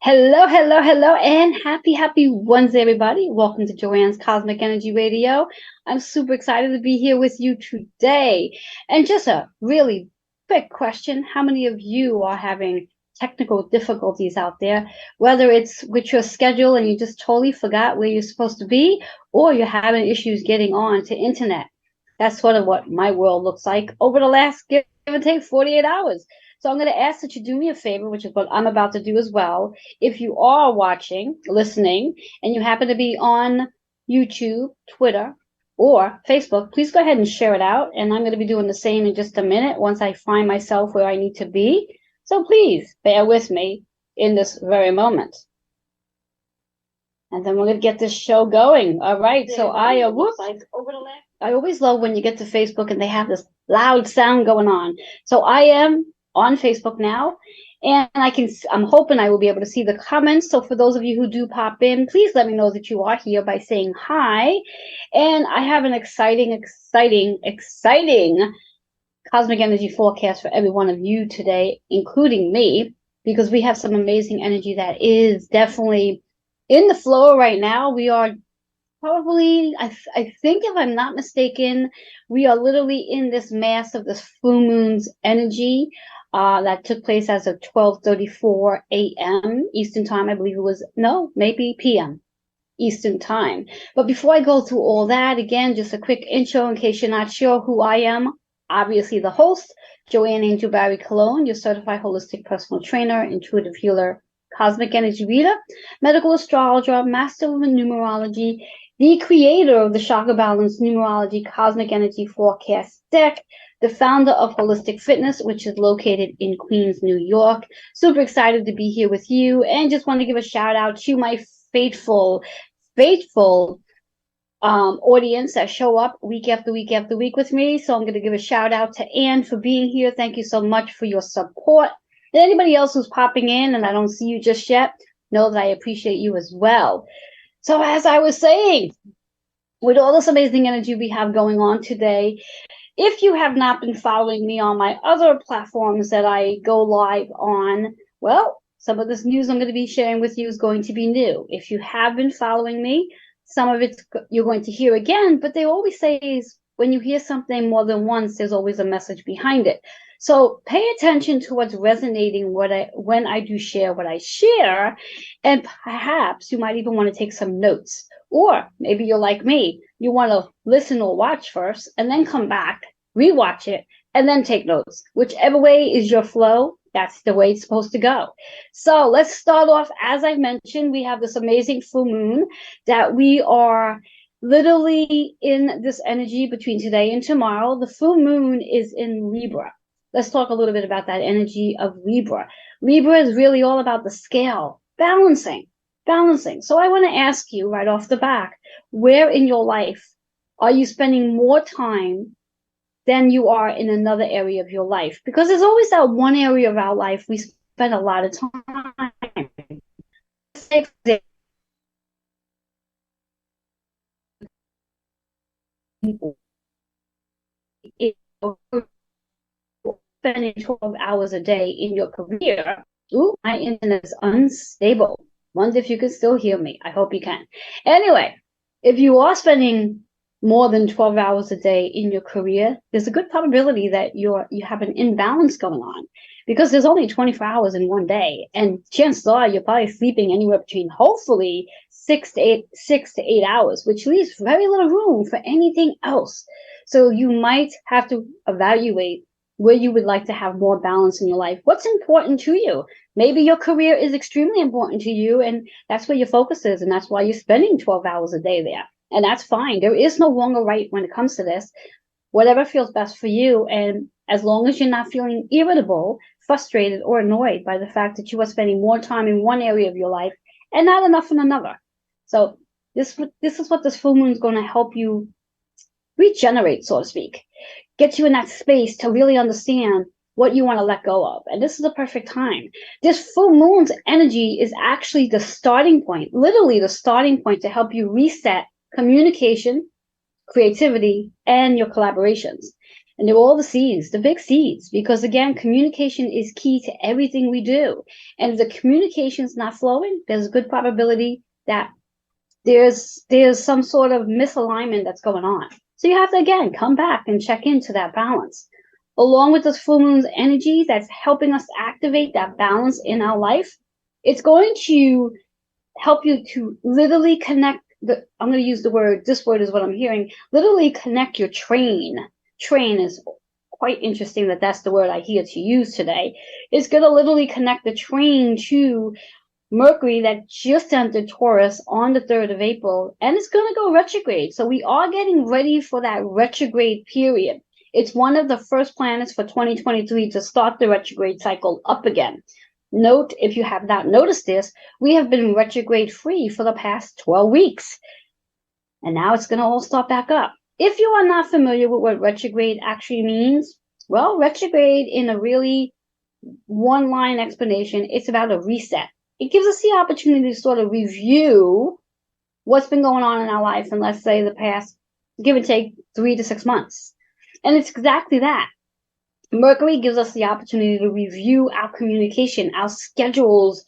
Hello, hello, hello, and happy Wednesday, everybody. Welcome to Joanne's Cosmic Energy Radio. I'm super excited to be here with you today. And just a really quick question. How many of you are having technical difficulties out there, whether it's with your schedule and you just totally forgot where you're supposed to be, or you're having issues getting on to internet? That's sort of what my world looks like over the last give and take 48 hours. So I'm going to ask that you do me a favor, which is what I'm about to do as well. If you are watching, listening, and you happen to be on YouTube, Twitter, or Facebook, please go ahead and share it out. And I'm going to be doing the same in just a minute once I find myself where I need to be. So please bear with me in this very moment. And then we're going to get this show going. All right. So I always love when you get to Facebook and they have this loud sound going on. So I am on Facebook now, and I'm hoping I will be able to see the comments. So for those of you who do pop in, please let me know that you are here by saying hi. And I have an exciting cosmic energy forecast for every one of you today, including me, because we have some amazing energy that is definitely in the flow right now. We are probably, I think if I'm not mistaken, we are literally in this mass of this full moon's energy that took place as of 12:34 a.m. Eastern time. I believe it was, no, maybe p.m. Eastern time. But before I go through all that, again, just a quick intro in case you're not sure who I am. Obviously the host, Joanne Angel Barry Cologne, your certified holistic personal trainer, intuitive healer, cosmic energy reader, medical astrologer, master of numerology, the creator of the Chakra Balance Numerology Cosmic Energy Forecast deck, the founder of Holistic Fitness, which is located in Queens, New York. Super excited to be here with you, and just want to give a shout out to my faithful audience that show up week after week after week with me. So I'm going to give a shout out to Anne for being here. Thank you so much for your support. And anybody else who's popping in and I don't see you just yet, know that I appreciate you as well. So as I was saying, with all this amazing energy we have going on today, if you have not been following me on my other platforms that I go live on, well, some of this news I'm going to be sharing with you is going to be new. If you have been following me, some of it you're going to hear again, but they always say is when you hear something more than once, there's always a message behind it. So pay attention to what's resonating when I do share what I share, and perhaps you might even want to take some notes. Or maybe you're like me, you want to listen or watch first and then come back, rewatch it, and then take notes. Whichever way is your flow, that's the way it's supposed to go. So let's start off. As I mentioned, we have this amazing full moon that we are literally in this energy between today and tomorrow. The full moon is in Libra. Let's talk a little bit about that energy of Libra. Libra is really all about the scale, balancing. So I want to ask you right off the bat, where in your life are you spending more time than you are in another area of your life? Because there's always that one area of our life we spend a lot of time. Spending 12 hours a day in your career. Ooh, my internet is unstable. Wonder if you can still hear me. I hope you can. Anyway, if you are spending more than 12 hours a day in your career, there's a good probability that you have an imbalance going on, because there's only 24 hours in one day, and chances are you're probably sleeping anywhere between hopefully 6 to 8 hours, which leaves very little room for anything else. So you might have to evaluate where you would like to have more balance in your life. What's important to you? Maybe your career is extremely important to you, and that's where your focus is, and that's why you're spending 12 hours a day there. And that's fine. There is no wrong or right when it comes to this. Whatever feels best for you, and as long as you're not feeling irritable, frustrated, or annoyed by the fact that you are spending more time in one area of your life and not enough in another. So this is what this full moon is going to help you regenerate, so to speak. Get you in that space to really understand what you want to let go of. And this is the perfect time. This full moon's energy is actually the starting point, literally the starting point to help you reset communication, creativity, and your collaborations. And they're all the seeds, the big seeds, because again, communication is key to everything we do. And if the communication is not flowing, there's a good probability that there's some sort of misalignment that's going on. So you have to again come back and check into that balance. Along with this full moon's energy that's helping us activate that balance in our life, it's going to help you to literally connect I'm going to use the word, this word is what I'm hearing, literally connect your train. Train is quite interesting that that's the word I hear to use today. It's going to literally connect the train to Mercury that just entered Taurus on the 3rd of April, and it's going to go retrograde. So we are getting ready for that retrograde period. It's one of the first planets for 2023 to start the retrograde cycle up again. Note, if you have not noticed this, we have been retrograde free for the past 12 weeks. And now it's going to all start back up. If you are not familiar with what retrograde actually means, well, retrograde in a really one-line explanation, it's about a reset. It gives us the opportunity to sort of review what's been going on in our life in, let's say, the past, give and take, 3 to 6 months. And it's exactly that. Mercury gives us the opportunity to review our communication, our schedules,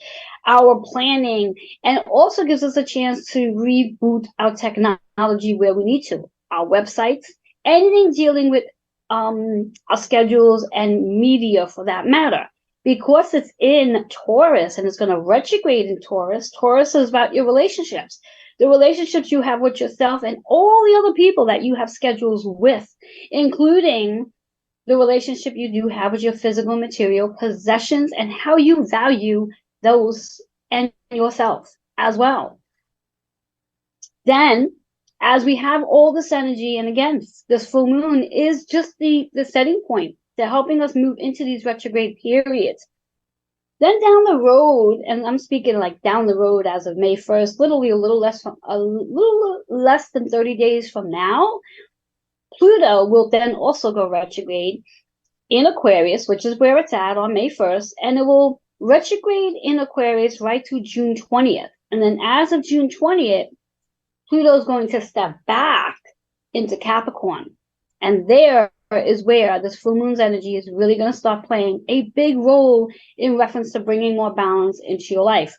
our planning, and also gives us a chance to reboot our technology where we need to, our websites, anything dealing with our schedules and media for that matter. Because it's in Taurus and it's going to retrograde in Taurus, Taurus is about your relationships, the relationships you have with yourself and all the other people that you have schedules with, including the relationship you do have with your physical material possessions and how you value those and yourself as well. Then, as we have all this energy, and again, this full moon is just the setting point. They're helping us move into these retrograde periods. Then down the road, and I'm speaking like down the road as of May 1st, literally a little less than 30 days from now, Pluto will then also go retrograde in Aquarius, which is where it's at on May 1st, and it will retrograde in Aquarius right through June 20th. And then as of June 20th, Pluto is going to step back into Capricorn. And there is where this full moon's energy is really going to start playing a big role in reference to bringing more balance into your life.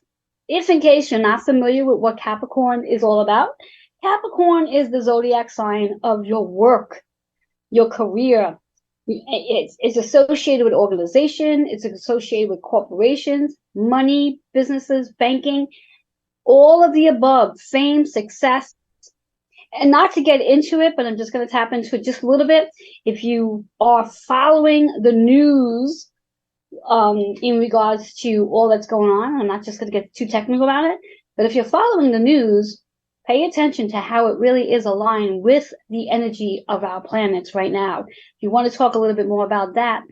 If in case you're not familiar with what Capricorn is all about, Capricorn is the zodiac sign of your work, your career. It's associated with organization. It's associated with corporations, money, businesses, banking, all of the above, fame, success. And not to get into it, but I'm just going to tap into it just a little bit. If you are following the news in regards to all that's going on, I'm not just going to get too technical about it, but if you're following the news, pay attention to how it really is aligned with the energy of our planets right now. If you want to talk a little bit more about that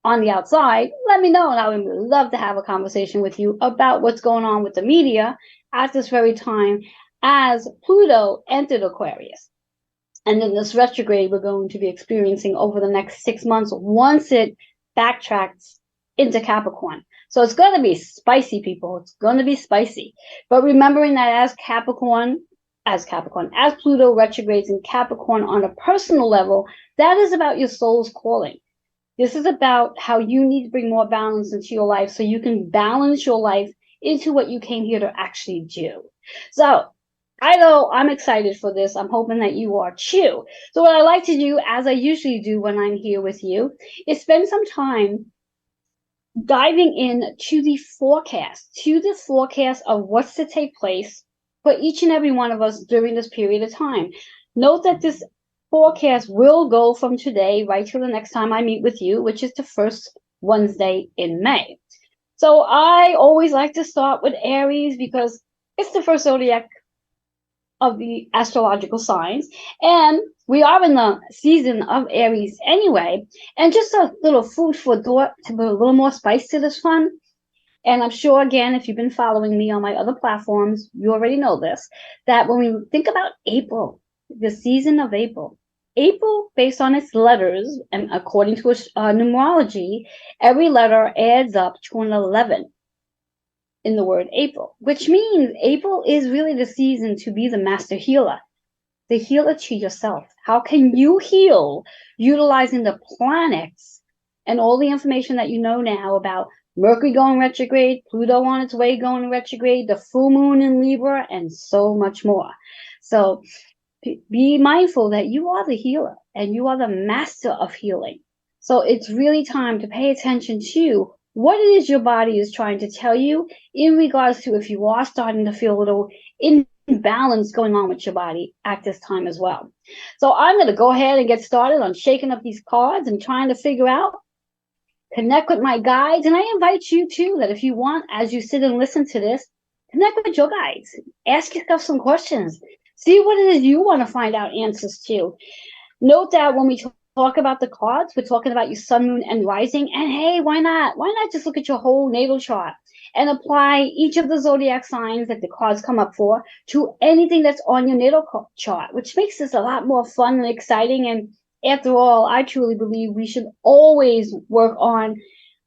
on the outside, let me know, and I would love to have a conversation with you about what's going on with the media at this very time as Pluto entered Aquarius. And then this retrograde we're going to be experiencing over the next 6 months once it backtracks into Capricorn. So it's going to be spicy, people. It's going to be spicy. But remembering that as Pluto retrogrades in Capricorn on a personal level, that is about your soul's calling. This is about how you need to bring more balance into your life so you can balance your life into what you came here to actually do. So I know I'm excited for this. I'm hoping that you are too. So what I like to do, as I usually do when I'm here with you, is spend some time diving in to the forecast of what's to take place for each and every one of us during this period of time. Note that this forecast will go from today right till the next time I meet with you, which is the first Wednesday in May. So I always like to start with Aries because it's the first zodiac of the astrological signs, and we are in the season of Aries anyway. And just a little food for thought to put a little more spice to this fun. And I'm sure, again, if you've been following me on my other platforms, you already know this, that when we think about April, the season of April, based on its letters, and according to numerology, every letter adds up to an 11 in the word April, which means April is really the season to be the master healer. the healer to yourself. How can you heal utilizing the planets and all the information that you know now about Mercury going retrograde, Pluto on its way going retrograde, the full moon in Libra, and so much more. So be mindful that you are the healer and you are the master of healing. So it's really time to pay attention to what it is your body is trying to tell you in regards to if you are starting to feel a little imbalance going on with your body at this time as well. So I'm going to go ahead and get started on shaking up these cards and trying to figure out, connect with my guides. And I invite you too, that if you want, as you sit and listen to this, connect with your guides. Ask yourself some questions. See what it is you want to find out answers to. Note that when we talk about the cards, we're talking about your sun, moon, and rising. And hey, why not? Why not just look at your whole natal chart and apply each of the zodiac signs that the cards come up for to anything that's on your natal chart, which makes this a lot more fun and exciting. And after all, I truly believe we should always work on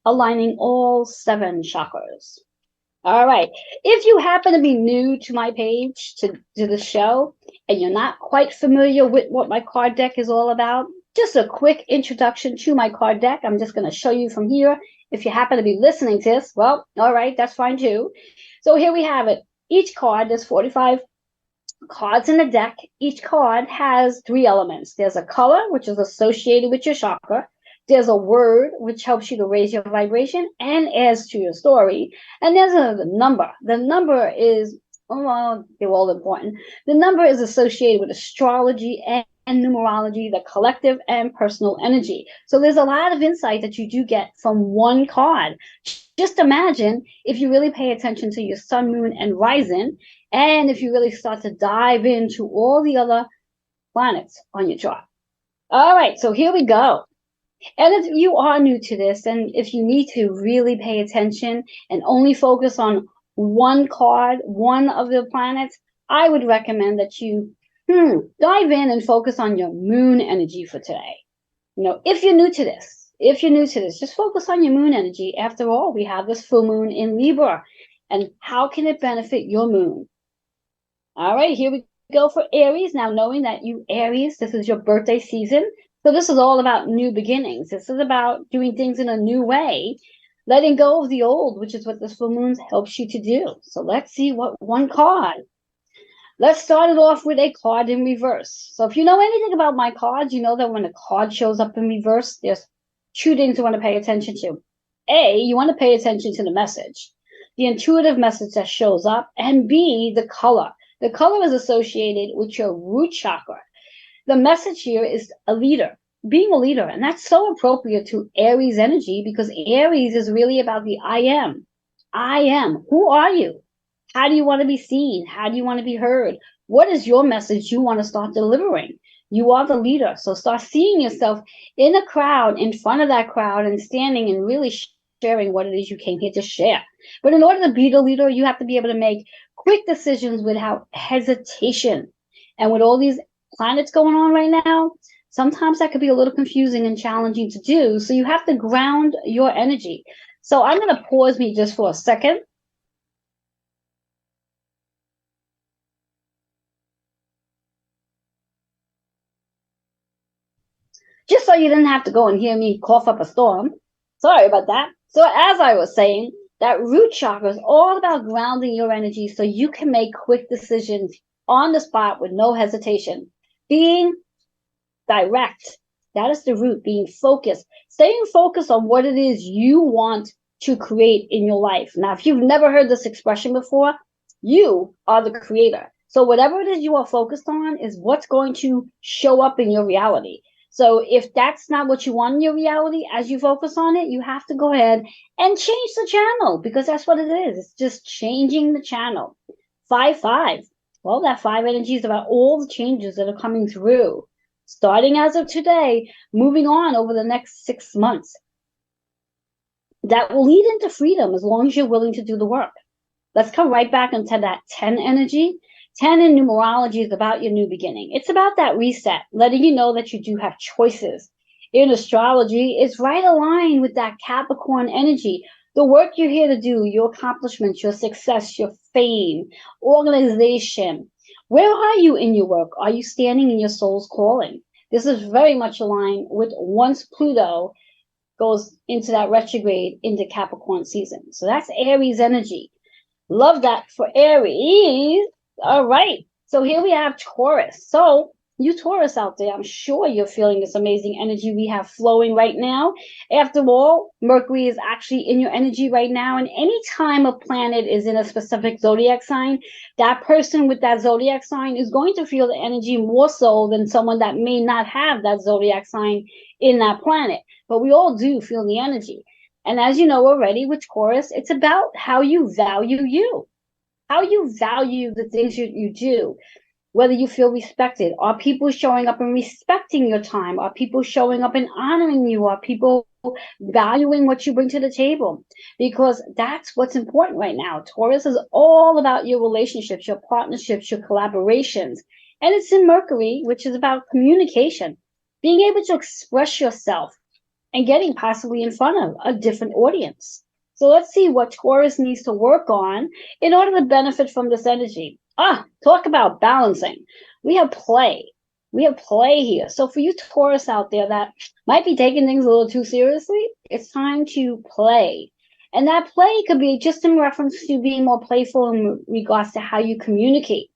aligning all 7 chakras. All right. If you happen to be new to my page, to the show, and you're not quite familiar with what my card deck is all about, just a quick introduction to my card deck. I'm just going to show you from here. If you happen to be listening to this, well, all right, that's fine too. So here we have it. Each card, there's 45 cards in the deck. Each card has 3 elements. There's a color, which is associated with your chakra. There's a word, which helps you to raise your vibration and adds to your story. And there's a number. The number is, well, they're all important. The number is associated with astrology and numerology, the collective and personal energy. So there's a lot of insight that you do get from one card. Just imagine if you really pay attention to your sun, moon, and rising, and if you really start to dive into all the other planets on your chart. All right, so here we go. And if you are new to this, and if you need to really pay attention and only focus on one card, one of the planets, I would recommend that you dive in and focus on your moon energy for today. If you're new to this, just focus on your moon energy. After all, we have this full moon in Libra. And how can it benefit your moon? All right, here we go for Aries. Now, knowing that you Aries, this is your birthday season. So this is all about new beginnings. This is about doing things in a new way, letting go of the old, which is what this full moon helps you to do. So let's see what one card. Let's start it off with a card in reverse. So if you know anything about my cards, you know that when a card shows up in reverse, there's 2 things you want to pay attention to. A, you want to pay attention to the message, the intuitive message that shows up, and B, the color. The color is associated with your root chakra. The message here is a leader, being a leader. And that's so appropriate to Aries energy because Aries is really about the I am. I am. Who are you? How do you want to be seen? How do you want to be heard? What is your message you want to start delivering? You are the leader. So start seeing yourself in a crowd, in front of that crowd, and standing and really sharing what it is you came here to share. But in order to be the leader, you have to be able to make quick decisions without hesitation. And with all these planets going on right now, sometimes that could be a little confusing and challenging to do. So you have to ground your energy. So I'm going to pause me just for a second. Just so you didn't have to go and hear me cough up a storm. Sorry about that. So as I was saying, that root chakra is all about grounding your energy so you can make quick decisions on the spot with no hesitation. Being direct, that is the root, being focused, staying focused on what it is you want to create in your life. Now, if you've never heard this expression before, you are the creator. So whatever it is you are focused on is what's going to show up in your reality. So if that's not what you want in your reality, as you focus on it, you have to go ahead and change the channel because that's what it is. It's just changing the channel. 5-5. Well, that 5 energy is about all the changes that are coming through, starting as of today, moving on over the next 6 months. That will lead into freedom as long as you're willing to do the work. Let's come right back into that 10 energy. 10 in numerology is about your new beginning. It's about that reset, letting you know that you do have choices. In astrology, it's right aligned with that Capricorn energy. The work you're here to do, your accomplishments, your success, your fame, organization, Where are you in your work? Are you standing in your soul's calling? This is very much aligned with once Pluto goes into that retrograde into Capricorn season. So that's Aries energy. Love that for Aries. All right. So here we have Taurus. So you Taurus out there, I'm sure you're feeling this amazing energy we have flowing right now. After all, Mercury is actually in your energy right now. And any time a planet is in a specific zodiac sign, that person with that zodiac sign is going to feel the energy more so than someone that may not have that zodiac sign in that planet. But we all do feel the energy. And as you know already with Taurus, it's about how you value you, how you value the things you do, whether you feel respected. Are people showing up and respecting your time? Are people showing up and honoring you? Are people valuing what you bring to the table? Because that's what's important right now. Taurus is all about your relationships, your partnerships, your collaborations. And it's in Mercury, which is about communication, being able to express yourself and getting possibly in front of a different audience. So let's see what Taurus needs to work on in order to benefit from this energy. Talk about balancing. We have play. We have play here. So for you Taurus out there that might be taking things a little too seriously, it's time to play. And that play could be just in reference to being more playful in regards to how you communicate.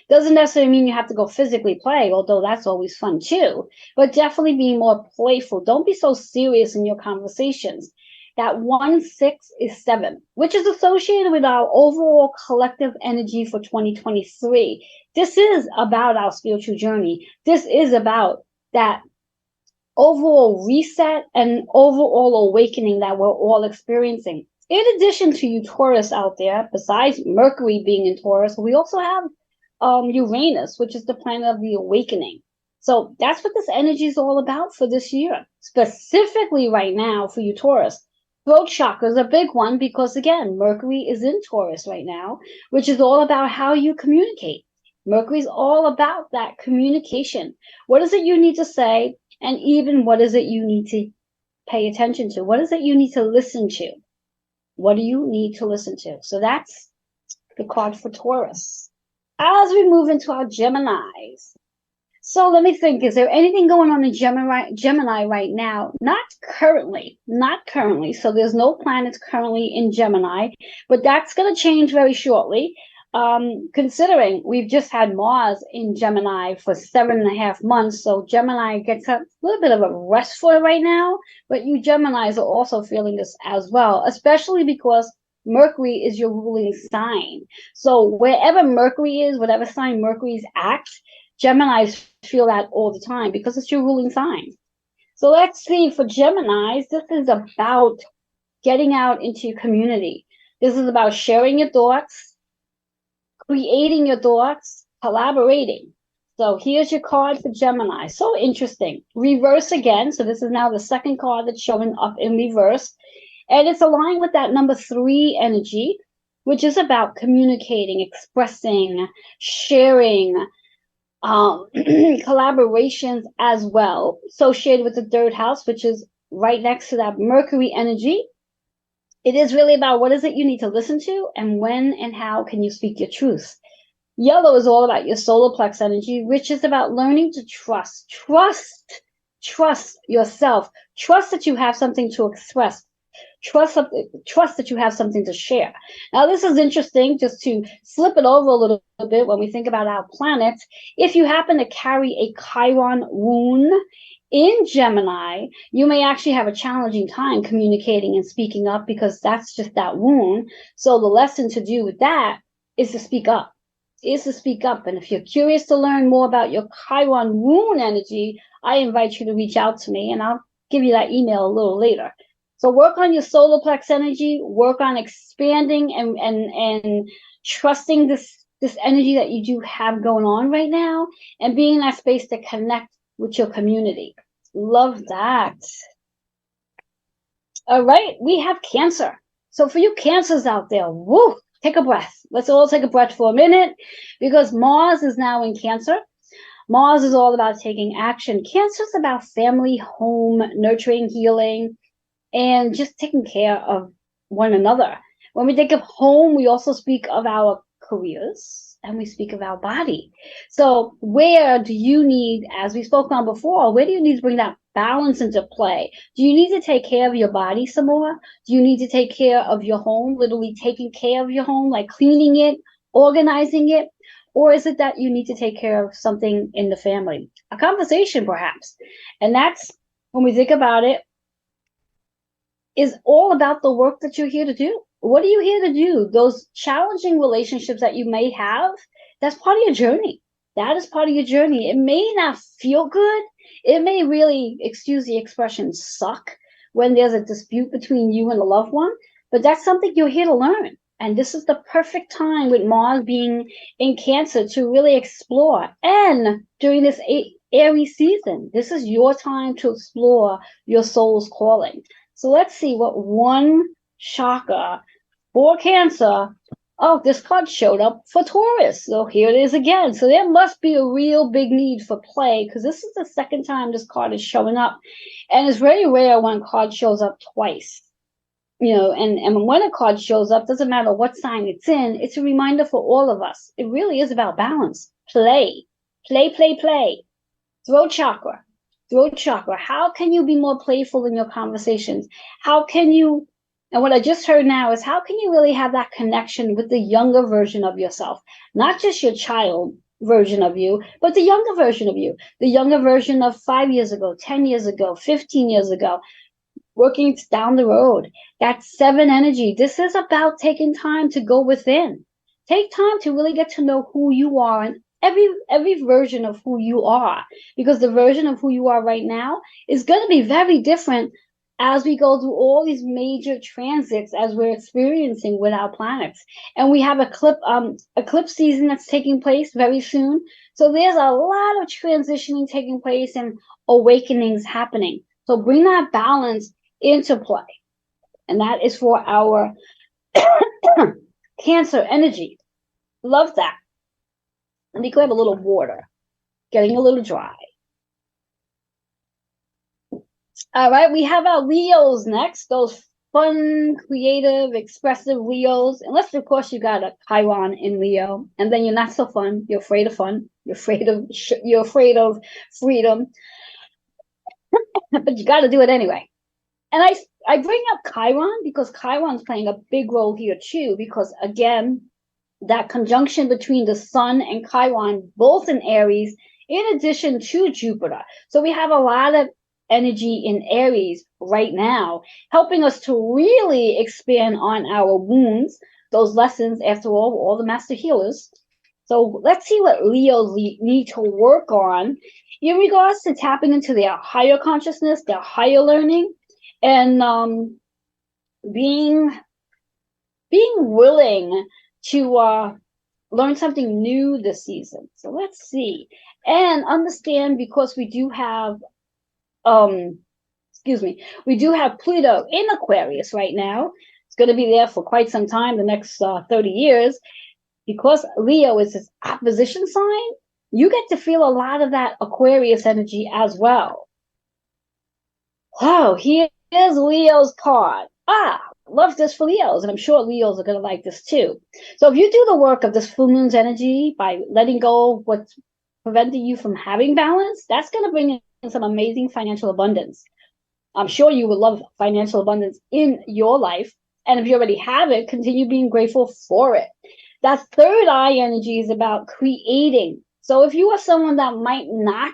Doesn't necessarily mean you have to go physically play, although that's always fun too, but definitely being more playful. Don't be so serious in your conversations. That 1-6 is 7, which is associated with our overall collective energy for 2023. This is about our spiritual journey. This is about that overall reset and overall awakening that we're all experiencing. In addition to you Taurus out there, besides Mercury being in Taurus, we also have Uranus, which is the planet of the awakening. So that's what this energy is all about for this year. Specifically right now for you Taurus, throat chakra is a big one because, again, Mercury is in Taurus right now, which is all about how you communicate. Mercury is all about that communication. What is it you need to say? And even what is it you need to pay attention to? What is it you need to listen to? What do you need to listen to? So that's the card for Taurus. As we move into our Geminis. So let me think, is there anything going on in Gemini right now? Not currently. So there's no planets currently in Gemini, but that's going to change very shortly. Considering we've just had Mars in Gemini for 7.5 months, so Gemini gets a little bit of a rest for it right now, but you Geminis are also feeling this as well, especially because Mercury is your ruling sign. So wherever Mercury is, whatever sign Mercury's at, Geminis feel that all the time because it's your ruling sign. So let's see, for Geminis, this is about getting out into your community. This is about sharing your thoughts, creating your thoughts, collaborating. So here's your card for Gemini. So interesting. Reverse again. So this is now the second card that's showing up in reverse. And it's aligned with that number 3 energy, which is about communicating, expressing, sharing, collaborations as well, associated with the 3rd house, which is right next to that Mercury energy. It is really about what is it you need to listen to and when and how can you speak your truth. Yellow is all about your solar plex energy, which is about learning to trust yourself, trust that you have something to express, trust that you have something to share. Now, this is interesting, just to flip it over a little bit when we think about our planets. If you happen to carry a Chiron rune in Gemini, you may actually have a challenging time communicating and speaking up because that's just that rune. So the lesson to do with that is to speak up. And if you're curious to learn more about your Chiron rune energy, I invite you to reach out to me and I'll give you that email a little later. So work on your solar plex energy, work on expanding and trusting this energy that you do have going on right now and being in that space to connect with your community. Love that. All right, we have Cancer. So for you Cancers out there, woo, take a breath. Let's all take a breath for a minute because Mars is now in Cancer. Mars is all about taking action. Cancer is about family, home, nurturing, healing, and just taking care of one another. When we think of home, we also speak of our careers and we speak of our body. So where do you need, as we spoke on before, where do you need to bring that balance into play? Do you need to take care of your body some more? Do you need to take care of your home, literally taking care of your home, like cleaning it, organizing it? Or is it that you need to take care of something in the family? A conversation, perhaps. And that's, when we think about it, is all about the work that you're here to do. What are you here to do? Those challenging relationships that you may have, that's part of your journey. That is part of your journey. It may not feel good. It may really, excuse the expression, suck when there's a dispute between you and a loved one, but that's something you're here to learn. And this is the perfect time with Mars being in Cancer to really explore. And during this Aries season, this is your time to explore your soul's calling. So let's see what one chakra for Cancer. Oh, this card showed up for Taurus. So here it is again. So there must be a real big need for play, because this is the second time this card is showing up. And it's very rare when a card shows up twice. And when a card shows up, doesn't matter what sign it's in, it's a reminder for all of us. It really is about balance. Play. Play, play, play. Throat chakra. Throat chakra. How can you be more playful in your conversations? How can you, and what I just heard now is, how can you really have that connection with the younger version of yourself? Not just your child version of you, but the younger version of you. The younger version of 5 years ago, 10 years ago, 15 years ago, working down the road. That 7 energy. This is about taking time to go within. Take time to really get to know who you are and every version of who you are, because the version of who you are right now is going to be very different as we go through all these major transits as we're experiencing with our planets. And we have eclipse season that's taking place very soon. So there's a lot of transitioning taking place and awakenings happening. So bring that balance into play. And that is for our Cancer energy. Love that. Let me grab a little water. Getting a little dry. All right, we have our Leos next. Those fun, creative, expressive Leos. Unless, of course, you got a Chiron in Leo, and then you're not so fun. You're afraid of fun. You're afraid of freedom. But you got to do it anyway. And I bring up Chiron because Chiron's playing a big role here too, because again, that conjunction between the sun and Chiron, both in Aries, in addition to Jupiter. So we have a lot of energy in Aries right now, helping us to really expand on our wounds, those lessons, after all the master healers. So let's see what Leos need to work on in regards to tapping into their higher consciousness, their higher learning, and being willing to learn something new this season. So let's see. And understand, because we do have we do have Pluto in Aquarius right now. It's going to be there for quite some time, the next 30 years. Because Leo is his opposition sign, you get to feel a lot of that Aquarius energy as well. Wow, here's Leo's card. Love this for Leos, and I'm sure Leos are going to like this too. So if you do the work of this full moon's energy by letting go of what's preventing you from having balance, that's going to bring in some amazing financial abundance. I'm sure you would love financial abundance in your life. And if you already have it, continue being grateful for it. That third eye energy is about creating. So if you are someone that might not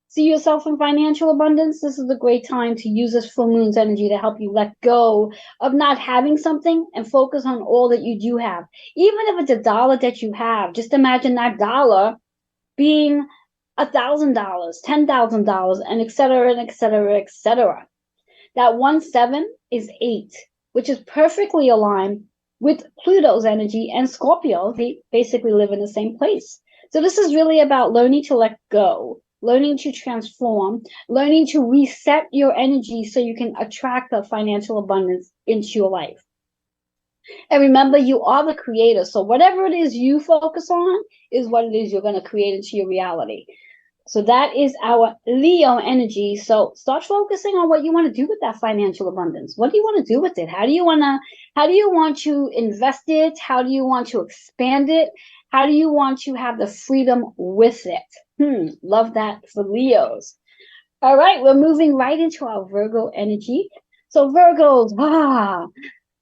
see yourself in financial abundance, this is a great time to use this full moon's energy to help you let go of not having something and focus on all that you do have. Even if it's $1 that you have, just imagine that dollar being $1,000, $10,000, and et cetera, and et cetera, et cetera. That 1/7 is 8, which is perfectly aligned with Pluto's energy and Scorpio. They basically live in the same place. So this is really about learning to let go, learning to transform, learning to reset your energy so you can attract the financial abundance into your life. And remember, you are the creator. So whatever it is you focus on is what it is you're going to create into your reality. So that is our Leo energy. So start focusing on what you want to do with that financial abundance. What do you want to do with it? How do you want to invest it? How do you want to expand it? How do you want to have the freedom with it? Love that for Leos. All right, we're moving right into our Virgo energy. So Virgos,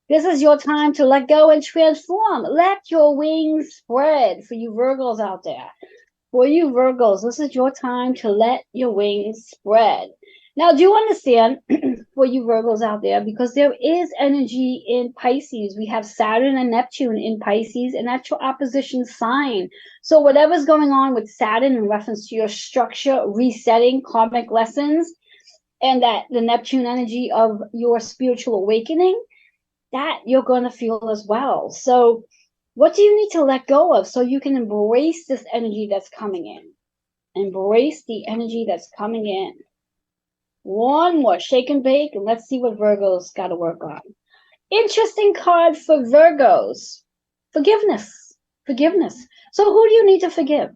this is your time to let go and transform. Let your wings spread for you Virgos out there. For you Virgos, this is your time to let your wings spread. Now, do you understand, for you Virgos out there, because there is energy in Pisces. We have Saturn and Neptune in Pisces, and that's your opposition sign. So whatever's going on with Saturn in reference to your structure, resetting, karmic lessons, and that the Neptune energy of your spiritual awakening, that you're going to feel as well. So what do you need to let go of so you can embrace this energy that's coming in? Embrace the energy that's coming in. One more shake and bake, and let's see what Virgos got to work on. Interesting card for Virgos. Forgiveness. Forgiveness. So who do you need to forgive?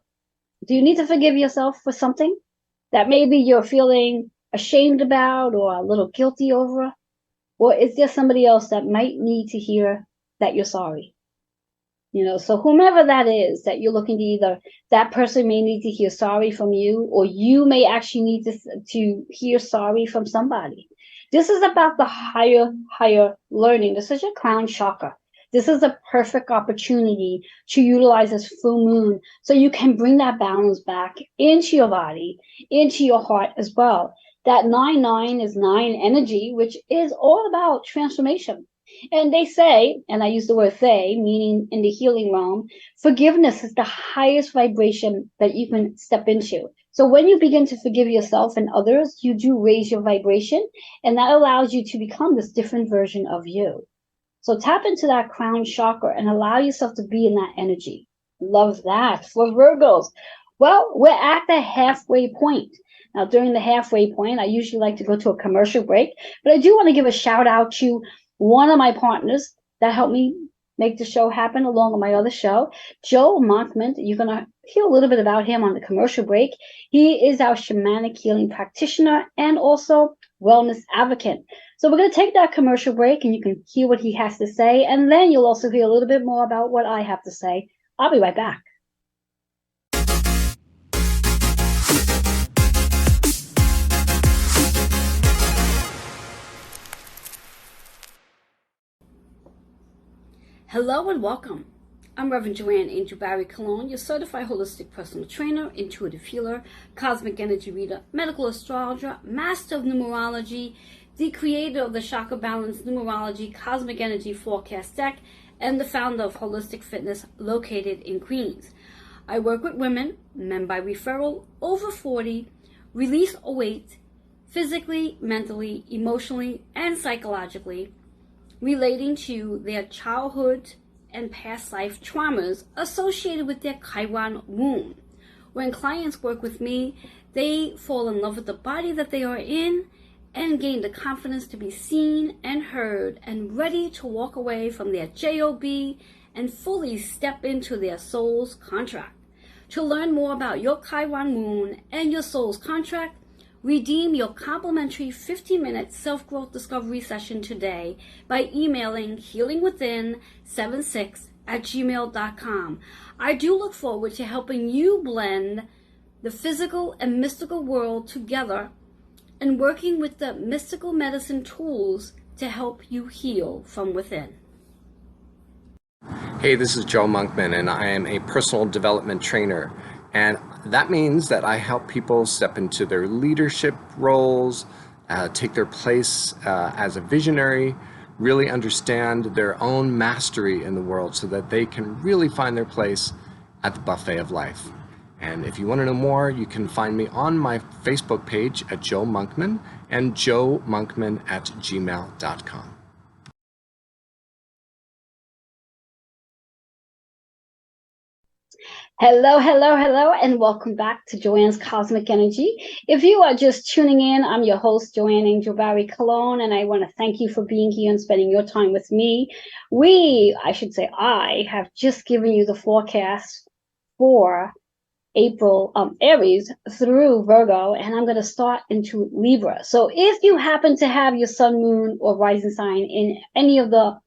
Do you need to forgive yourself for something that maybe you're feeling ashamed about or a little guilty over? Or is there somebody else that might need to hear that you're sorry? So whomever that is that you're looking to, either that person may need to hear sorry from you, or you may actually need to hear sorry from somebody. This is about the higher learning. This is your crown chakra. This is a perfect opportunity to utilize this full moon so you can bring that balance back into your body, into your heart as well. That 9-9 is 9 energy, which is all about transformation. And they say, and I use the word they, meaning in the healing realm, forgiveness is the highest vibration that you can step into. So when you begin to forgive yourself and others, you do raise your vibration, and that allows you to become this different version of you. So tap into that crown chakra and allow yourself to be in that energy. Love that. For Virgos, well, we're at the halfway point. Now, during the halfway point, I usually like to go to a commercial break, but I do want to give a shout out to one of my partners that helped me make the show happen along with my other show, Joe Monkman. You're going to hear a little bit about him on the commercial break. He is our shamanic healing practitioner and also wellness advocate. So we're going to take that commercial break and you can hear what he has to say. And then you'll also hear a little bit more about what I have to say. I'll be right back. Hello and welcome. I'm Reverend Joanne Angel Barry Cologne, your certified holistic personal trainer, intuitive healer, cosmic energy reader, medical astrologer, master of numerology, the creator of the Chakra Balance Numerology Cosmic Energy Forecast deck, and the founder of Holistic Fitness located in Queens. I work with women, men by referral, over 40, release or weight, physically, mentally, emotionally, and psychologically, relating to their childhood and past life traumas associated with their Chiron wound. When clients work with me, they fall in love with the body that they are in and gain the confidence to be seen and heard and ready to walk away from their job and fully step into their soul's contract. To learn more about your Chiron wound and your soul's contract, redeem your complimentary 15-minute self-growth discovery session today by emailing healingwithin76@gmail.com. I do look forward to helping you blend the physical and mystical world together and working with the mystical medicine tools to help you heal from within. Hey, this is Joe Monkman, and I am a personal development trainer. And that means that I help people step into their leadership roles, take their place as a visionary, really understand their own mastery in the world so that they can really find their place at the buffet of life. And if you want to know more, you can find me on my Facebook page at Joe Monkman and joemonkman@gmail.com. Hello, and welcome back to Joanne's Cosmic Energy. If you are just tuning in, I'm your host, Joanne Angel Barry Cologne, and I want to thank you for being here and spending your time with me. I have just given you the forecast for April, Aries through Virgo, and I'm going to start into Libra. So if you happen to have your sun, moon, or rising sign in any of the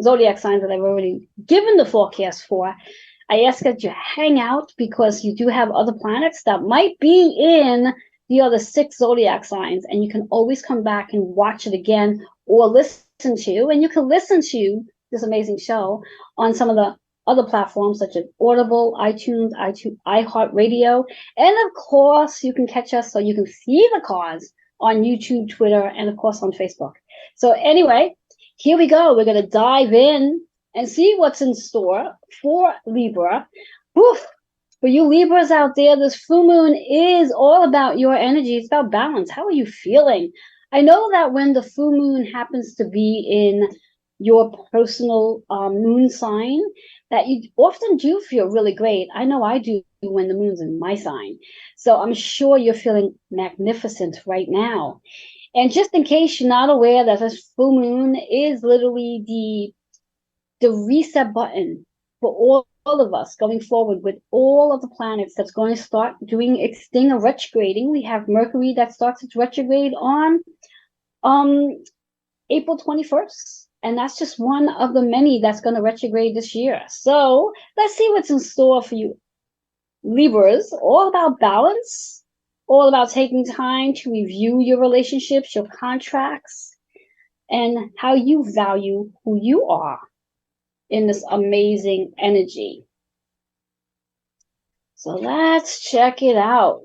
zodiac signs that I've already given the forecast for, I ask that you hang out because you do have other planets that might be in the other 6 zodiac signs, and you can always come back and watch it again or listen to, and you can listen to this amazing show on some of the other platforms such as Audible, iTunes, iHeartRadio, and of course you can catch us so you can see the cards on YouTube, Twitter, and of course on Facebook. So anyway, here we go. We're going to dive in and see what's in store for Libra. Woof. For you Libras out there, this full moon is all about your energy. It's about balance. How are you feeling? I know that when the full moon happens to be in your personal moon sign, that you often do feel really great. I know I do when the moon's in my sign. So I'm sure you're feeling magnificent right now. And just in case you're not aware that this full moon is literally the reset button for all of us going forward with all of the planets that's going to start doing its thing of retrograding. We have Mercury that starts its retrograde on April 21st. And that's just one of the many that's going to retrograde this year. So let's see what's in store for you Libras. All about balance, all about taking time to review your relationships, your contracts, and how you value who you are in this amazing energy. So let's check it out.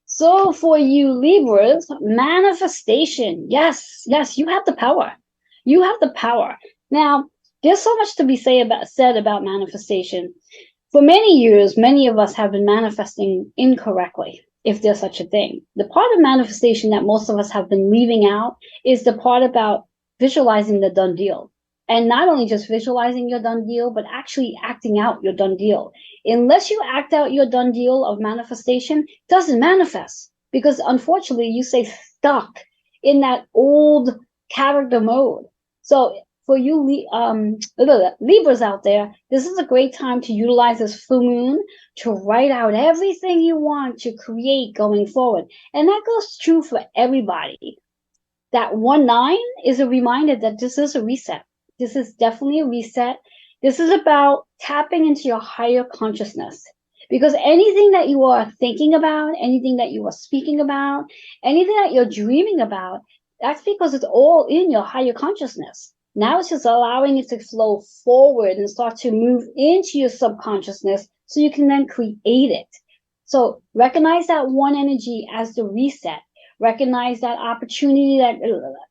So for you Libras, manifestation. Yes, you have the power. You have the power. Now, there's so much to be said about manifestation. For many years, many of us have been manifesting incorrectly, if there's such a thing. The part of manifestation that most of us have been leaving out is the part about visualizing the done deal. And not only just visualizing your done deal, but actually acting out your done deal. Unless you act out your done deal of manifestation, it doesn't manifest. Because unfortunately, you stay stuck in that old character mode. So for you Libras out there, this is a great time to utilize this full moon to write out everything you want to create going forward. And that goes true for everybody. That 1-9 is a reminder that this is a reset. This is definitely a reset. This is about tapping into your higher consciousness. Because anything that you are thinking about, anything that you are speaking about, anything that you're dreaming about, that's because it's all in your higher consciousness. Now it's just allowing it to flow forward and start to move into your subconsciousness so you can then create it. So recognize that one energy as the reset. Recognize that opportunity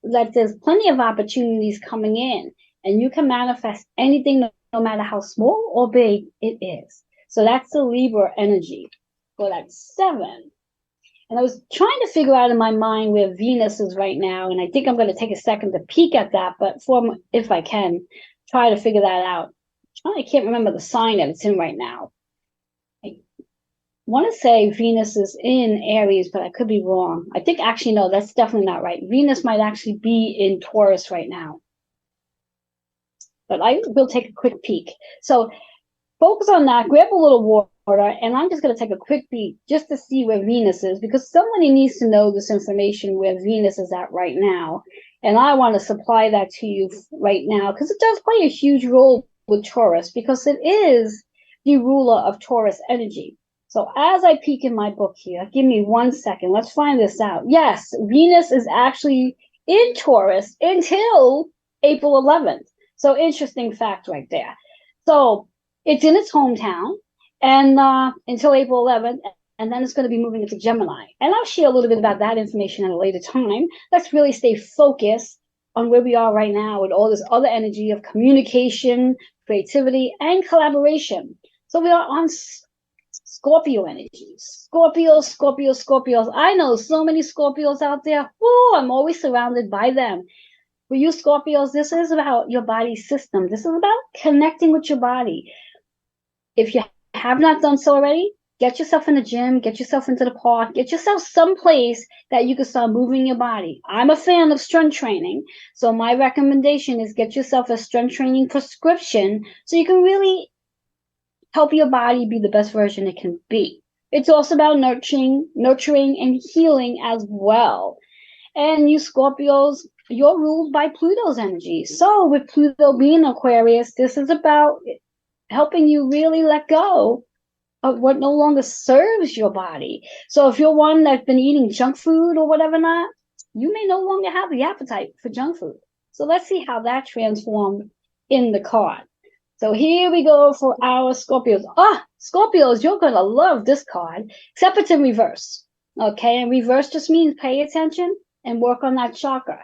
that there's plenty of opportunities coming in. And you can manifest anything, no matter how small or big it is. So that's the Libra energy for that 7. And I was trying to figure out in my mind where Venus is right now. And I think I'm going to take a second to peek at that. But if I can, try to figure that out. I can't remember the sign that it's in right now. I want to say Venus is in Aries, but I could be wrong. I think actually, no, that's definitely not right. Venus might actually be in Taurus right now. But I will take a quick peek. So focus on that, grab a little water, and I'm just going to take a quick peek just to see where Venus is, because somebody needs to know this information where Venus is at right now. And I want to supply that to you right now, because it does play a huge role with Taurus, because it is the ruler of Taurus energy. So as I peek in my book here, give me 1 second. Let's find this out. Yes, Venus is actually in Taurus until April 11th. So interesting fact right there. So it's in its hometown and until April 11th, and then it's going to be moving into Gemini. And I'll share a little bit about that information at a later time. Let's really stay focused on where we are right now with all this other energy of communication, creativity, and collaboration. So we are on Scorpio energy. Scorpios. I know so many Scorpios out there. Oh, I'm always surrounded by them. For you Scorpios, this is about your body system. This is about connecting with your body. If you have not done so already, get yourself in the gym, get yourself into the park, get yourself someplace that you can start moving your body. I'm a fan of strength training, so my recommendation is get yourself a strength training prescription so you can really help your body be the best version it can be. It's also about nurturing and healing as well. And you Scorpios, you're ruled by Pluto's energy. So with Pluto being Aquarius, this is about helping you really let go of what no longer serves your body. So if you're one that's been eating junk food or whatever not, you may no longer have the appetite for junk food. So let's see how that transformed in the card. So here we go for our Scorpios. Scorpios, you're going to love this card, except it's in reverse. Okay, and reverse just means pay attention and work on that chakra.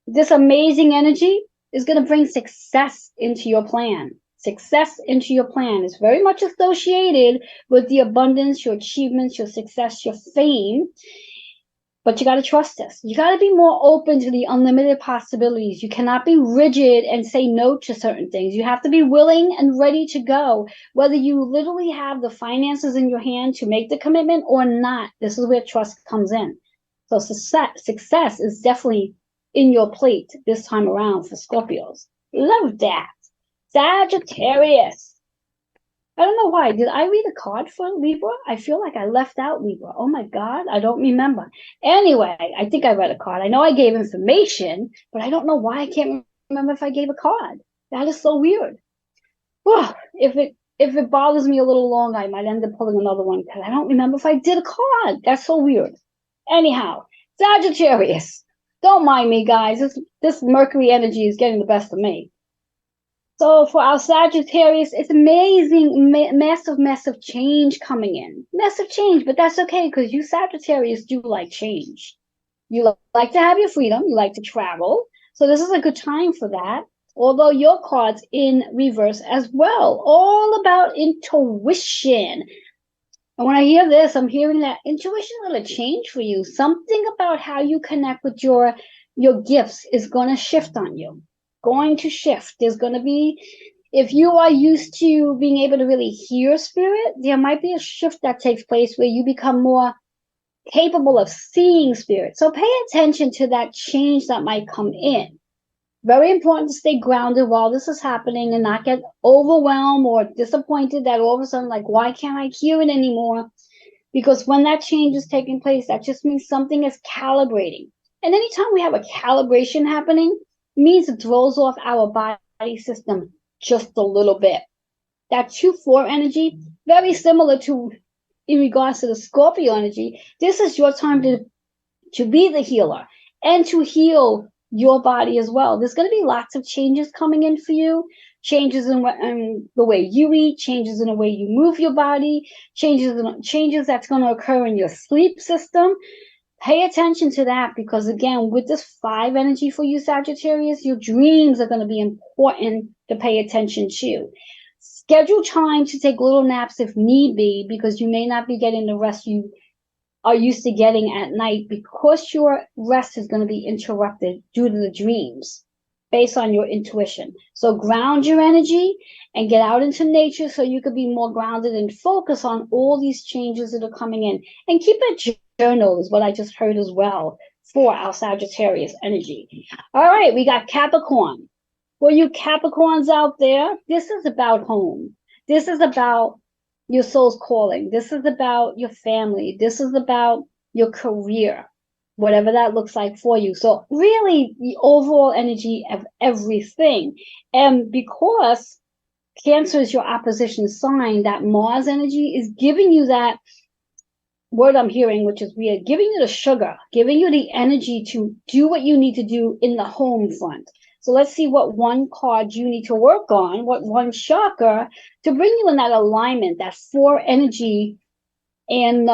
This amazing energy is going to bring success into your plan. Success into your plan is very much associated with the abundance, your achievements, your success, your fame. But you got to trust this. You got to be more open to the unlimited possibilities. You cannot be rigid and say no to certain things. You have to be willing and ready to go, whether you literally have the finances in your hand to make the commitment or not. This is where trust comes in. So success is definitely in your plate this time around for Scorpios. Love that. Sagittarius. I don't know why. Did I read a card for Libra? I feel like I left out Libra. Oh my God, I don't remember. Anyway, I think I read a card. I know I gave information, but I don't know why I can't remember if I gave a card. That is so weird. Well, if it bothers me a little long, I might end up pulling another one because I don't remember if I did a card. That's so weird. Anyhow, Sagittarius. Don't mind me, guys. This Mercury energy is getting the best of me. So for our Sagittarius, it's amazing, massive change coming in. Massive change, but that's okay because you Sagittarius do like change. You like to have your freedom. You like to travel. So this is a good time for that. Although your card's in reverse as well. All about intuition. And when I hear this, I'm hearing that intuition is going to change for you. Something about how you connect with your gifts is going to shift on you. Going to shift. There's going to be, if you are used to being able to really hear spirit, there might be a shift that takes place where you become more capable of seeing spirit. So pay attention to that change that might come in. Very important to stay grounded while this is happening and not get overwhelmed or disappointed that all of a sudden, like, why can't I hear it anymore? Because when that change is taking place, that just means something is calibrating. And anytime we have a calibration happening, means it throws off our body system just a little bit. That 2-4 energy, very similar to in regards to the Scorpio energy. This is your time to be the healer and to heal your body as well. There's going to be lots of changes coming in for you. Changes in the way you eat, changes in the way you move your body, changes that's going to occur in your sleep system. Pay attention to that because, again, with this 5 energy for you, Sagittarius, your dreams are going to be important to pay attention to. Schedule time to take little naps if need be because you may not be getting the rest you are used to getting at night because your rest is going to be interrupted due to the dreams based on your intuition. So ground your energy and get out into nature so you could be more grounded and focus on all these changes that are coming in. And keep a journal is what I just heard as well for our Sagittarius energy. All right, we got Capricorn. For you Capricorns out there, this is about home. This is about your soul's calling. This is about your family. This is about your career, whatever that looks like for you. So really the overall energy of everything. And because Cancer is your opposition sign, that Mars energy is giving you that word I'm hearing, which is weird, giving you the sugar, giving you the energy to do what you need to do in the home front. So let's see what one card you need to work on, what one chakra to bring you in that alignment, that 4 energy, and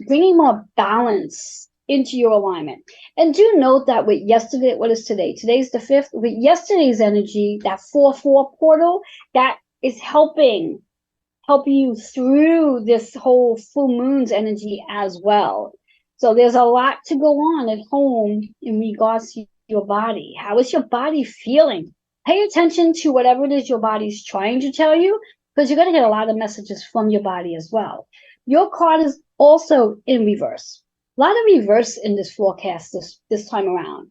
bringing more balance into your alignment. And do note that with yesterday, what is today? Today's the 5th. With yesterday's energy, that 4-4 portal, that is help you through this whole full moon's energy as well. So there's a lot to go on at home in regards to your body. How is your body feeling? Pay attention to whatever it is your body's trying to tell you, because you're going to get a lot of messages from your body as well. Your card is also in reverse. A lot of reverse in this forecast this time around.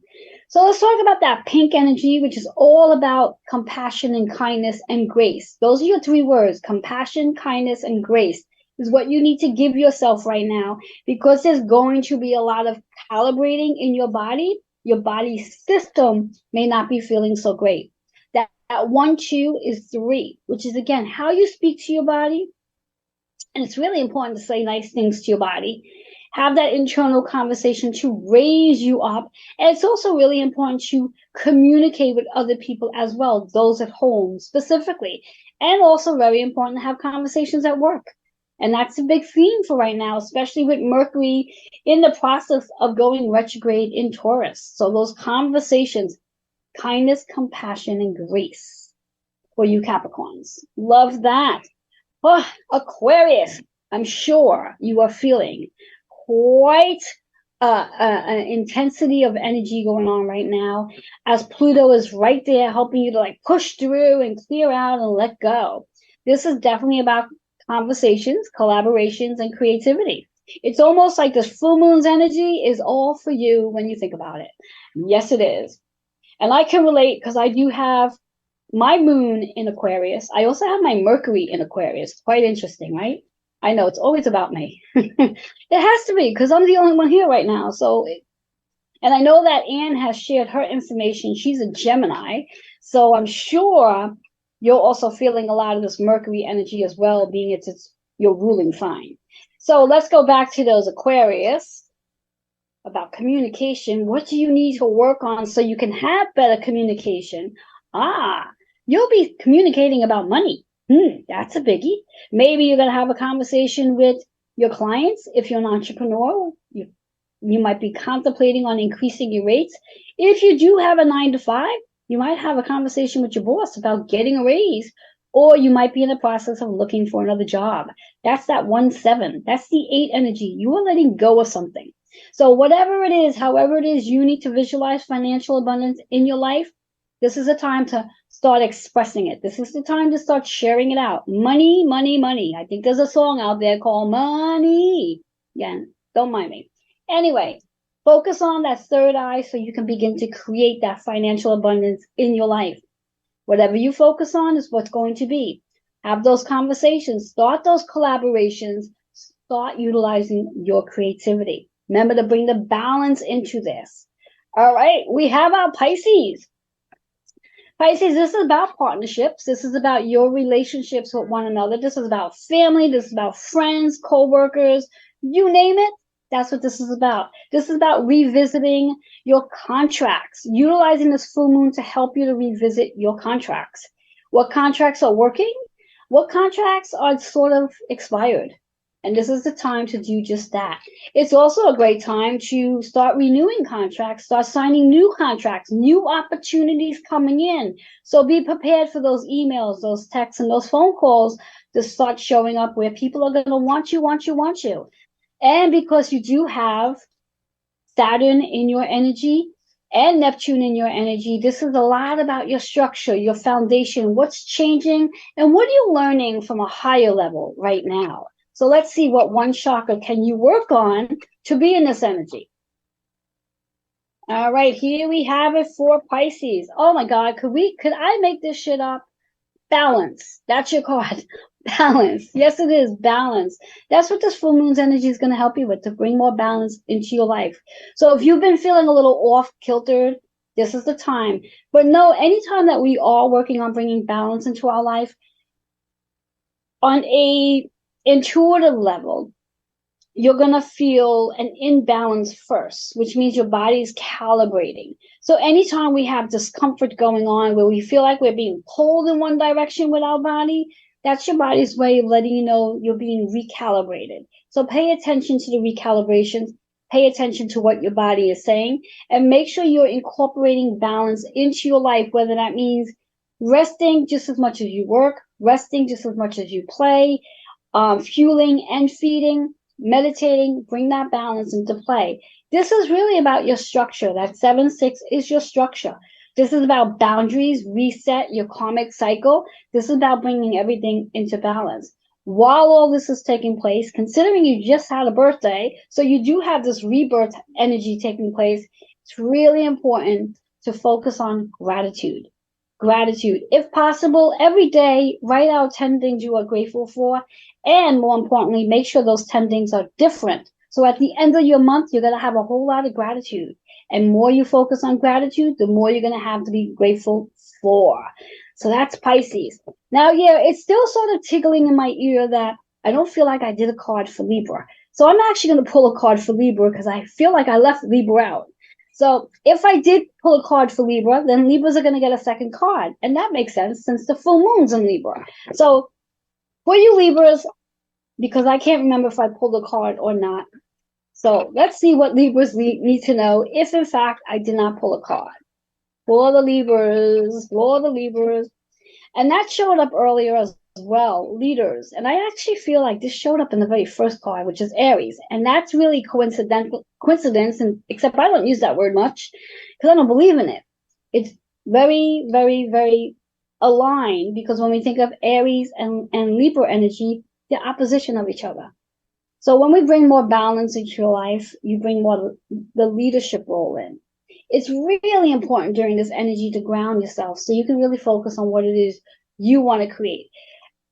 So let's talk about that pink energy, which is all about compassion and kindness and grace. Those are your three words: compassion, kindness, and grace is what you need to give yourself right now, because there's going to be a lot of calibrating in your body. Your body system may not be feeling so great. That 1, 2 is 3, which is again how you speak to your body. And it's really important to say nice things to your body. Have that internal conversation to raise you up. And it's also really important to communicate with other people as well, those at home specifically. And also very important to have conversations at work. And that's a big theme for right now, especially with Mercury in the process of going retrograde in Taurus. So those conversations, kindness, compassion, and grace for you Capricorns. Love that. Oh, Aquarius, I'm sure you are feeling quite an intensity of energy going on right now, as Pluto is right there helping you to like push through and clear out and let go. This is definitely about conversations, collaborations, and creativity. It's almost like this full moon's energy is all for you when you think about it. Yes, it is. And I can relate because I do have my moon in Aquarius. I also have my Mercury in Aquarius. Quite interesting, right? I know it's always about me. It has to be because I'm the only one here right now. So, and I know that Anne has shared her information. She's a Gemini. So I'm sure you're also feeling a lot of this Mercury energy as well, being it's your ruling sign. So let's go back to those Aquarius. About communication. What do you need to work on so you can have better communication? You'll be communicating about money. That's a biggie. Maybe you're going to have a conversation with your clients. If you're an entrepreneur, you might be contemplating on increasing your rates. If you do have a 9 to 5, you might have a conversation with your boss about getting a raise, or you might be in the process of looking for another job. That's that 1-7. That's the 8 energy. You are letting go of something. So whatever it is, however it is, you need to visualize financial abundance in your life. This is a time to start expressing it. This is the time to start sharing it out. Money, money, money. I think there's a song out there called Money. Yeah, don't mind me. Anyway, focus on that third eye so you can begin to create that financial abundance in your life. Whatever you focus on is what's going to be. Have those conversations. Start those collaborations. Start utilizing your creativity. Remember to bring the balance into this. All right, we have our Pisces. Pisces, this is about partnerships. This is about your relationships with one another. This is about family. This is about friends, co-workers, you name it. That's what this is about. This is about revisiting your contracts, utilizing this full moon to help you to revisit your contracts. What contracts are working? What contracts are sort of expired? And this is the time to do just that. It's also a great time to start renewing contracts, start signing new contracts, new opportunities coming in. So be prepared for those emails, those texts, and those phone calls to start showing up where people are going to want you. And because you do have Saturn in your energy and Neptune in your energy, this is a lot about your structure, your foundation, what's changing, and what are you learning from a higher level right now. So let's see what one chakra can you work on to be in this energy. All right, here we have it for Pisces. Oh my God, could I make this shit up? Balance. That's your card. Balance. Yes, it is balance. That's what this full moon's energy is going to help you with, to bring more balance into your life. So if you've been feeling a little off kiltered, this is the time. But no, anytime that we are working on bringing balance into our life on a intuitive level, you're going to feel an imbalance first, which means your body is calibrating. So anytime we have discomfort going on where we feel like we're being pulled in one direction with our body, that's your body's way of letting you know you're being recalibrated. So pay attention to the recalibrations, pay attention to what your body is saying, and make sure you're incorporating balance into your life, whether that means resting just as much as you work, resting just as much as you play, fueling and feeding, meditating, bring that balance into play. This is really about your structure. That 7-6 is your structure. This is about boundaries, reset your karmic cycle. This is about bringing everything into balance. while all this is taking place, considering you just had a birthday, so you do have this rebirth energy taking place, it's really important to focus on gratitude. Gratitude. If possible, every day, write out 10 things you are grateful for. And more importantly, make sure those 10 things are different. So at the end of your month, you're going to have a whole lot of gratitude. And more you focus on gratitude, the more you're going to have to be grateful for. So that's Pisces. Now, yeah, it's still sort of tickling in my ear that I don't feel like I did a card for Libra. So I'm actually going to pull a card for Libra because I feel like I left Libra out. So if I did pull a card for Libra, then Libras are going to get a second card. And that makes sense since the full moon's in Libra. So for you Libras, because I can't remember if I pulled a card or not. So let's see what Libras need to know if in fact I did not pull a card. For the Libras. And that showed up earlier as well, leaders. And I actually feel like this showed up in the very first card, which is Aries. And that's really coincidence, and except I don't use that word much because I don't believe in it. It's very, very, very aligned because when we think of Aries and Libra energy, they're opposition of each other. So when we bring more balance into your life, you bring more the leadership role in. It's really important during this energy to ground yourself so you can really focus on what it is you want to create.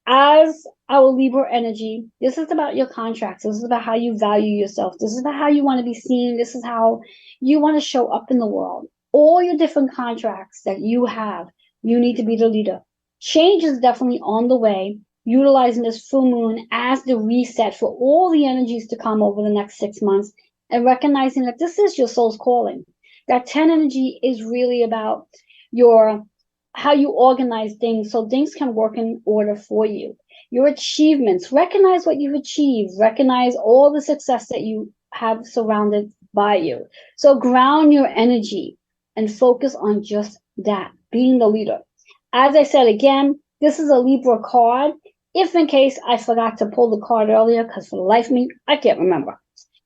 As our Libra energy, this is about your contracts. This is about how you value yourself. This is about how you want to be seen. This is how you want to show up in the world. All your different contracts that you have, you need to be the leader. Change is definitely on the way, utilizing this full moon as the reset for all the energies to come over the next 6 months and recognizing that this is your soul's calling. That 10 energy is really about how you organize things so things can work in order for you. Your achievements, recognize what you've achieved, recognize all the success that you have surrounded by you. So ground your energy and focus on just that, being the leader. As I said again, this is a Libra card. If in case I forgot to pull the card earlier, because for the life of me, I can't remember.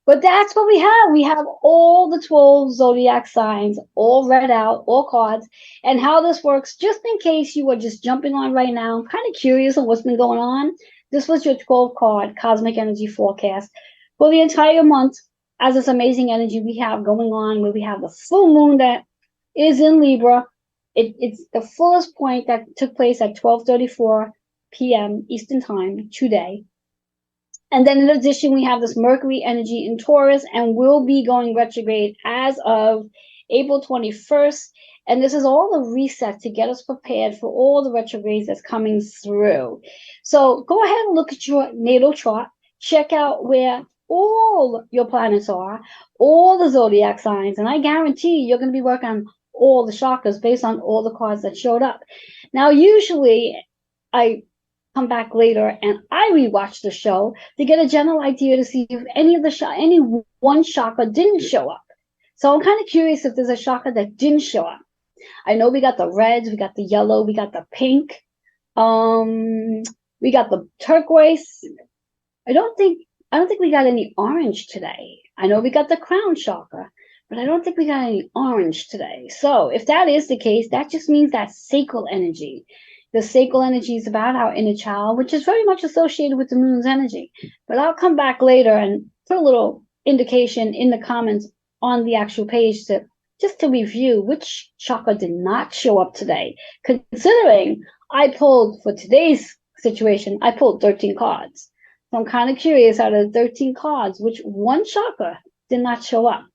But that's what we have. We have all the 12 zodiac signs all read out, all cards, and how this works. Just in case you were just jumping on right now, I'm kind of curious on what's been going on. This was your 12 card cosmic energy forecast for the entire month as this amazing energy we have going on where we have the full moon that is in Libra. It's the fullest point that took place at 12:34 p.m. Eastern Time today. And then in addition, we have this Mercury energy in Taurus and will be going retrograde as of April 21st. And this is all the reset to get us prepared for all the retrogrades that's coming through. So go ahead and look at your natal chart. Check out where all your planets are, all the zodiac signs. And I guarantee you're going to be working on all the chakras based on all the cards that showed up. Now, usually I come back later and I rewatch the show to get a general idea to see if any one chakra didn't show up. So I'm kind of curious if there's a chakra that didn't show up. I know we got the reds, we got the yellow, we got the pink, we got the turquoise. I don't think we got any orange today. I know we got the crown chakra, but I don't think we got any orange today. So if that is the case, that just means that sacral energy. The sacral energy is about our inner child, which is very much associated with the moon's energy. But I'll come back later and put a little indication in the comments on the actual page to review which chakra did not show up today. Considering I pulled, for today's situation, I pulled 13 cards. So I'm kind of curious out of the 13 cards, which one chakra did not show up.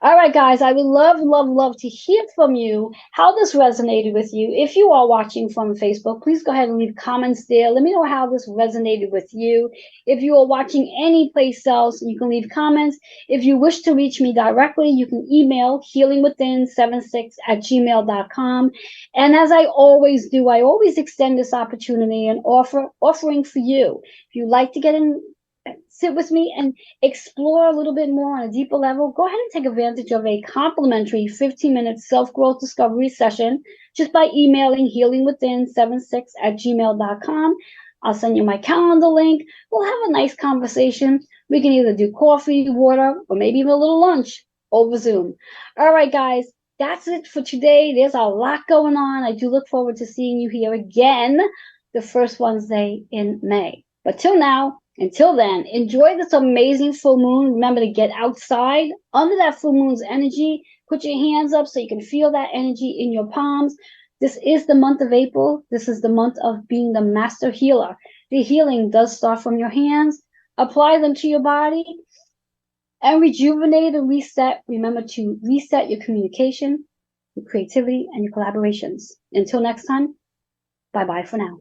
All right, guys, I would love to hear from you how this resonated with you. If you are watching from Facebook, please go ahead and leave comments there. Let me know how this resonated with you. If you are watching any place else, you can leave comments. If you wish to reach me directly, you can email healingwithin76@gmail.com. And as I always do, I always extend this opportunity and offering for you. If you'd like to get in, sit with me and explore a little bit more on a deeper level, go ahead and take advantage of a complimentary 15-minute self-growth discovery session just by emailing healingwithin76@gmail.com. I'll send you my calendar link. We'll have a nice conversation. We can either do coffee, water, or maybe even a little lunch over Zoom. All right, guys, that's it for today. There's a lot going on. I do look forward to seeing you here again the first Wednesday in May. But until then, enjoy this amazing full moon. Remember to get outside under that full moon's energy. Put your hands up so you can feel that energy in your palms. This is the month of April. This is the month of being the master healer. The healing does start from your hands. Apply them to your body and rejuvenate and reset. Remember to reset your communication, your creativity, and your collaborations. Until next time, bye-bye for now.